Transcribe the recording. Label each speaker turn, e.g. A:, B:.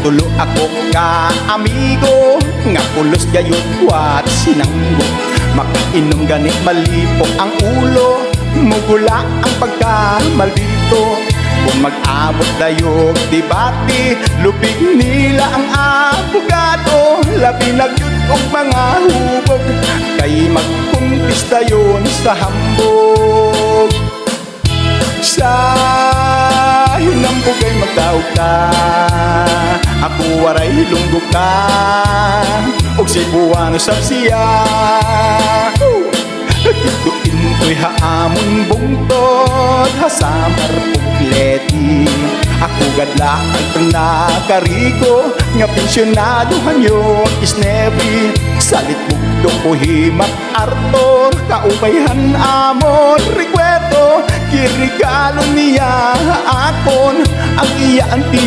A: tulo ako ka amigo, nga pulos gayud wat sinanggo. Makainom gani malipok ang ulo, mugula ang pagkamalito. Kung mag-abot dayog debate, lubig nila ang abogado. Labi na yun og mga hubog, kay magkumpis dayon sa hambog. Sa hinambog ay magdaog ka, ako waray lunggog ka, og Cebuano sab siya. Into'y haamon bungtod, hasamar pugleti. Ako gadla ang nakarigo, nga pensyonado hanyo isnebi. Salit bugdo ko himak Arthur, kaubayhan amon rekwento. Kirigalo niya akon, ang iya ang tiyo